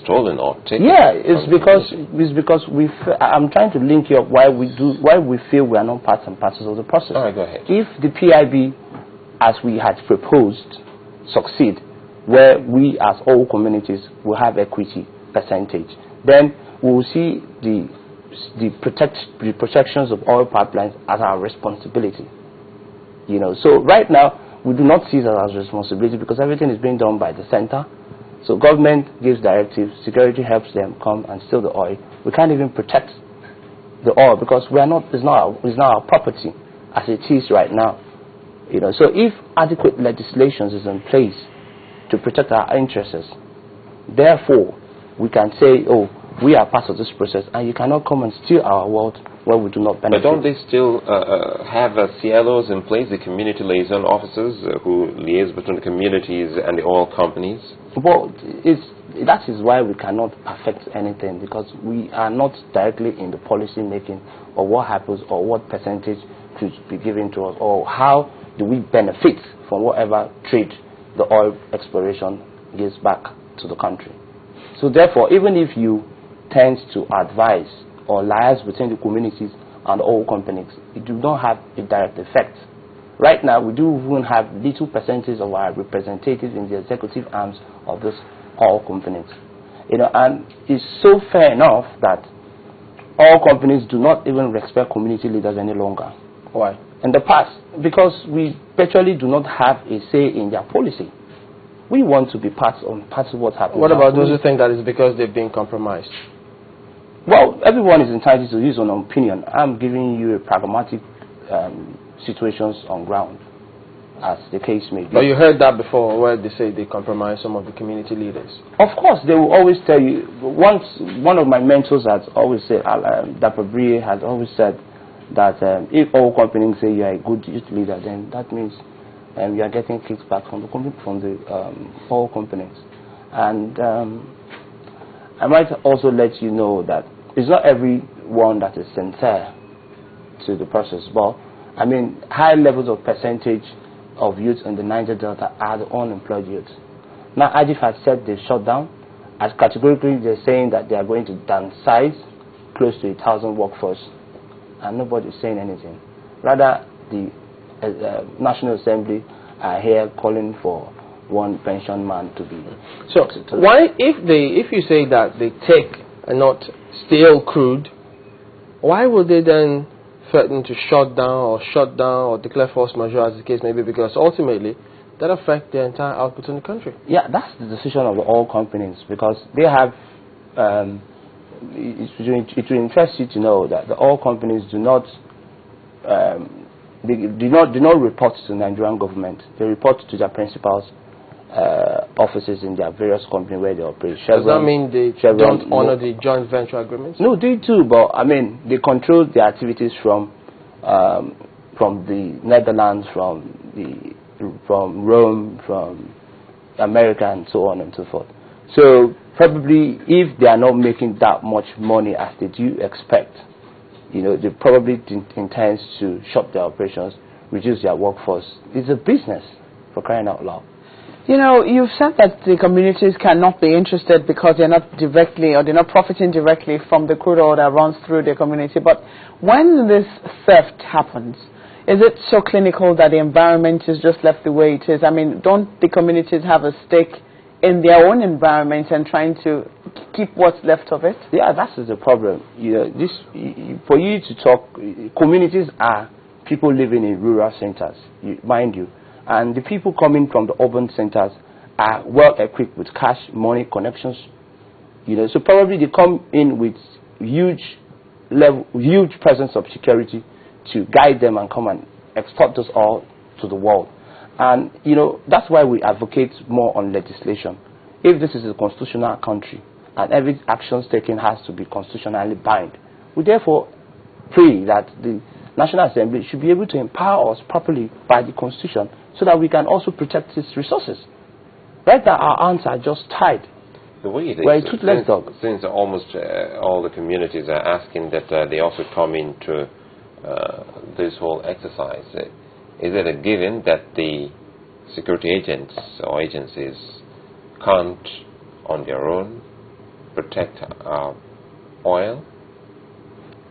stolen or taken. Yeah, it's because I'm trying to link you up why we feel we are not parts and parcels of the process. All right, go ahead. If the PIB, as we had proposed, succeed, where we as all communities will have equity percentage, then we will see the protections of oil pipelines as our responsibility. So right now we do not see that as responsibility because everything is being done by the center. So government gives directives, security helps them come and steal the oil. We can't even protect the oil because it's not our property as it is right now. So if adequate legislation is in place to protect our interests, therefore we can say, oh, we are part of this process, and you cannot come and steal our wealth where we do not benefit. But don't they still have CLOs in place, the community liaison officers who liaise between the communities and the oil companies? Well, that is why we cannot affect anything, because we are not directly in the policy making or what happens or what percentage should be given to us or how do we benefit from whatever trade the oil exploration gives back to the country. So therefore, even if you tend to advise or liaise between the communities and oil companies, it do not have a direct effect. Right now, we do even have little percentage of our representatives in the executive arms of these oil companies. And it's so fair enough that oil companies do not even respect community leaders any longer. Why? In the past, because we virtually do not have a say in their policy. We want to be part of what's happening. What about those who think that it's because they've been compromised? Well, everyone is entitled to his own opinion. I'm giving you a pragmatic situations on ground, as the case may be. But you heard that before, where they say they compromise some of the community leaders. Of course, they will always tell you. Once one of my mentors has always said, Dr. Brie has always said that if all companies say you are a good youth leader, then that means you are getting kickback from the oil companies. And I might also let you know that it's not everyone that is sincere to the process, but I mean, high levels of percentage of youth in the Niger Delta are the unemployed youth. Now, AGIF has said they've shut down, as categorically they're saying that they are going to downsize close to 1,000 workforce, and nobody's saying anything. Rather, the National Assembly are here calling for one pension man to be. So, why, if you say that they take and not steal crude, why would they then threaten to shut down or declare force majeure, as the case may be, because ultimately that affects the entire output in the country? Yeah, that's the decision of the oil companies, because they have it will interest you to know that the oil companies do not report to the Nigerian government. They report to their principals offices in their various companies where they operate. Does that mean they don't honor the joint venture agreements? No, they do, but I mean, they control their activities from the Netherlands, from Rome, from America, and so on and so forth. So probably, if they are not making that much money as they do expect, they probably intend to shut their operations, reduce their workforce. It's a business, for crying out loud. You've said that the communities cannot be interested because they're not directly or they're not profiting directly from the crude oil that runs through their community. But when this theft happens, is it so clinical that the environment is just left the way it is? I mean, don't the communities have a stake in their own environment and trying to keep what's left of it? Yeah, that's the problem. For you to talk, communities are people living in rural centers, mind you. And the people coming from the urban centers are well equipped with cash, money, connections. So probably they come in with huge presence of security to guide them and come and export us all to the world. And that's why we advocate more on legislation. If this is a constitutional country and every action taken has to be constitutionally bound, we therefore pray that the National Assembly should be able to empower us properly by the Constitution so that we can also protect its resources. Right now, our hands are just tied. The way it We're is, a toothless dog. Since almost all the communities are asking that they also come into this whole exercise, is it a given that the security agents or agencies can't, on their own, protect our oil?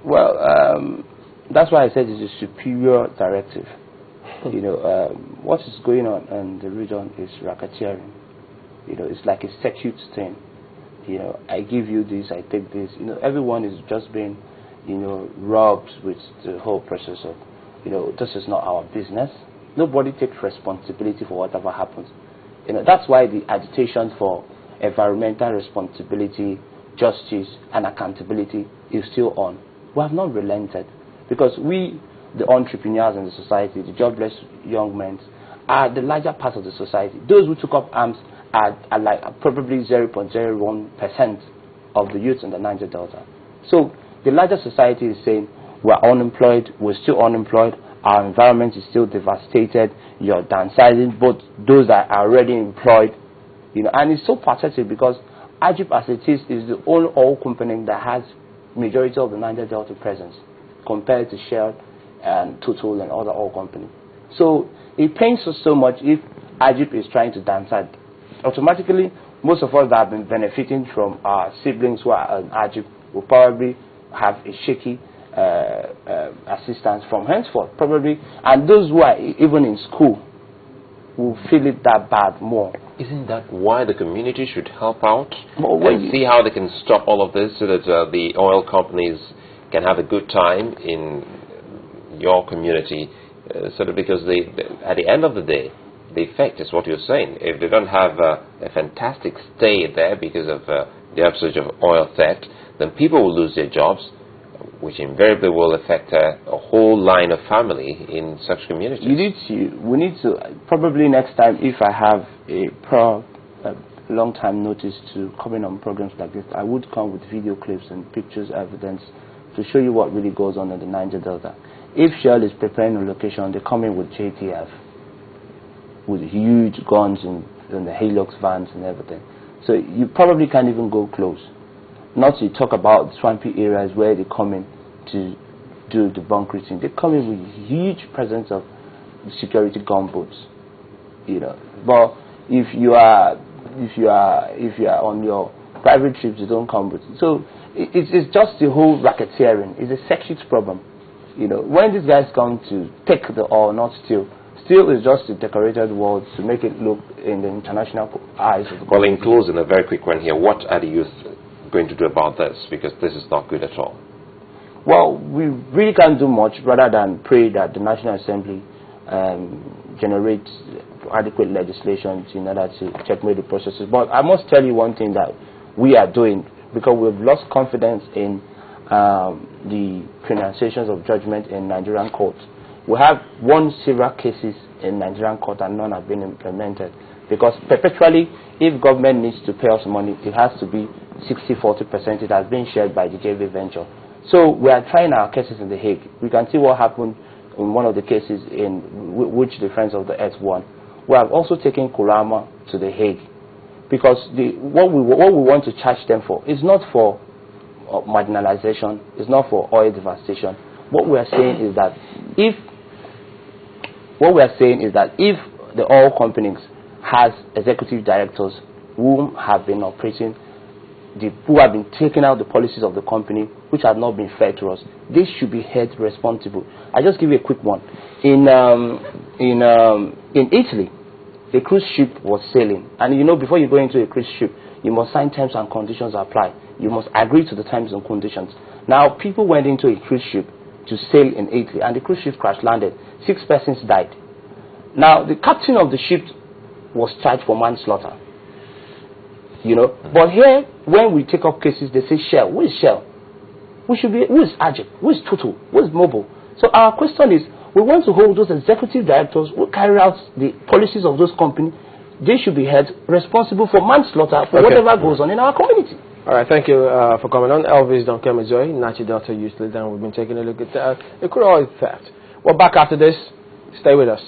Well, that's why I said it's a superior directive. What is going on in the region is racketeering. It's like a circuit thing. I give you this, I take this. Everyone is just being, robbed with the whole process of, this is not our business. Nobody takes responsibility for whatever happens. That's why the agitation for environmental responsibility, justice, and accountability is still on. We have not relented, because we, the entrepreneurs in the society, the jobless young men, are the larger part of the society. Those who took up arms are like probably 0.01% of the youth in the Niger Delta. So the larger society is saying, we're unemployed, we're still unemployed, our environment is still devastated, you're downsizing both those that are already employed. And it's so pathetic, because Egypt as it is the only oil company that has majority of the Niger Delta presence compared to Shell and Total and other oil companies. So it pains us so much if Egypt is trying to downsize. Automatically, most of us that have been benefiting from our siblings who are in Egypt will probably have a shaky assistance from henceforth, probably. And those who are even in school will feel it that bad more. Isn't that why the community should help out and see how they can stop all of this, so that the oil companies can have a good time in your community? Because at the end of the day, the effect is what you're saying. If they don't have a fantastic stay there because of the upsurge of oil theft, then people will lose their jobs, which invariably will affect a whole line of family in such communities. We need to, probably next time, if I have a long time notice to coming on programs like this, I would come with video clips and pictures, evidence, to show you what really goes on in the Niger Delta. If Shell is preparing a location, they come in with JTF, with huge guns and the Hilux vans and everything. So you probably can't even go close. Not to talk about swampy areas where they come in to do the bunkering. They come in with huge presence of security gunboats. But if you are on your private trips, you don't come with. So it's just the whole racketeering. It's a sexual problem. When these guys come to take the oil, not steal. Steal is just a decorated word to make it look in the international eyes of the Well, in closing, a very quick one here. What are the youth going to do about this? Because this is not good at all. Well, we really can't do much rather than pray that the National Assembly generates adequate legislation in order to checkmate the processes. But I must tell you one thing that we are doing, because we've lost confidence in the pronunciations of judgment in Nigerian courts. We have won several cases in Nigerian court and none have been implemented. Because perpetually, if government needs to pay us money, it has to be 60-40%. It has been shared by the JV venture. So we are trying our cases in The Hague. We can see what happened in one of the cases in which the Friends of the Earth won. We have also taken Kurama to The Hague. Because what we want to charge them for is not for marginalization, it's not for oil devastation. What we are saying is that if the oil companies has executive directors who have been operating, who have been taking out the policies of the company which have not been fair to us, they should be held responsible. I just give you a quick one. In Italy, the cruise ship was sailing, and before you go into a cruise ship, you must sign terms and conditions apply. You must agree to the terms and conditions. Now, people went into a cruise ship to sail in Italy, and the cruise ship crash landed. 6 persons died. Now, the captain of the ship was charged for manslaughter. But here, when we take up cases, they say Shell. Who is Shell? Who is Egypt? Who is Total? Who is Mobil? So our question is, we want to hold those executive directors who carry out the policies of those companies. They should be held responsible for manslaughter for whatever goes on in our community. All right, thank you for coming on. Elvis Donkemezuo, Niger Delta Youth Leader, and we've been taking a look at the crude oil theft. We're back after this. Stay with us.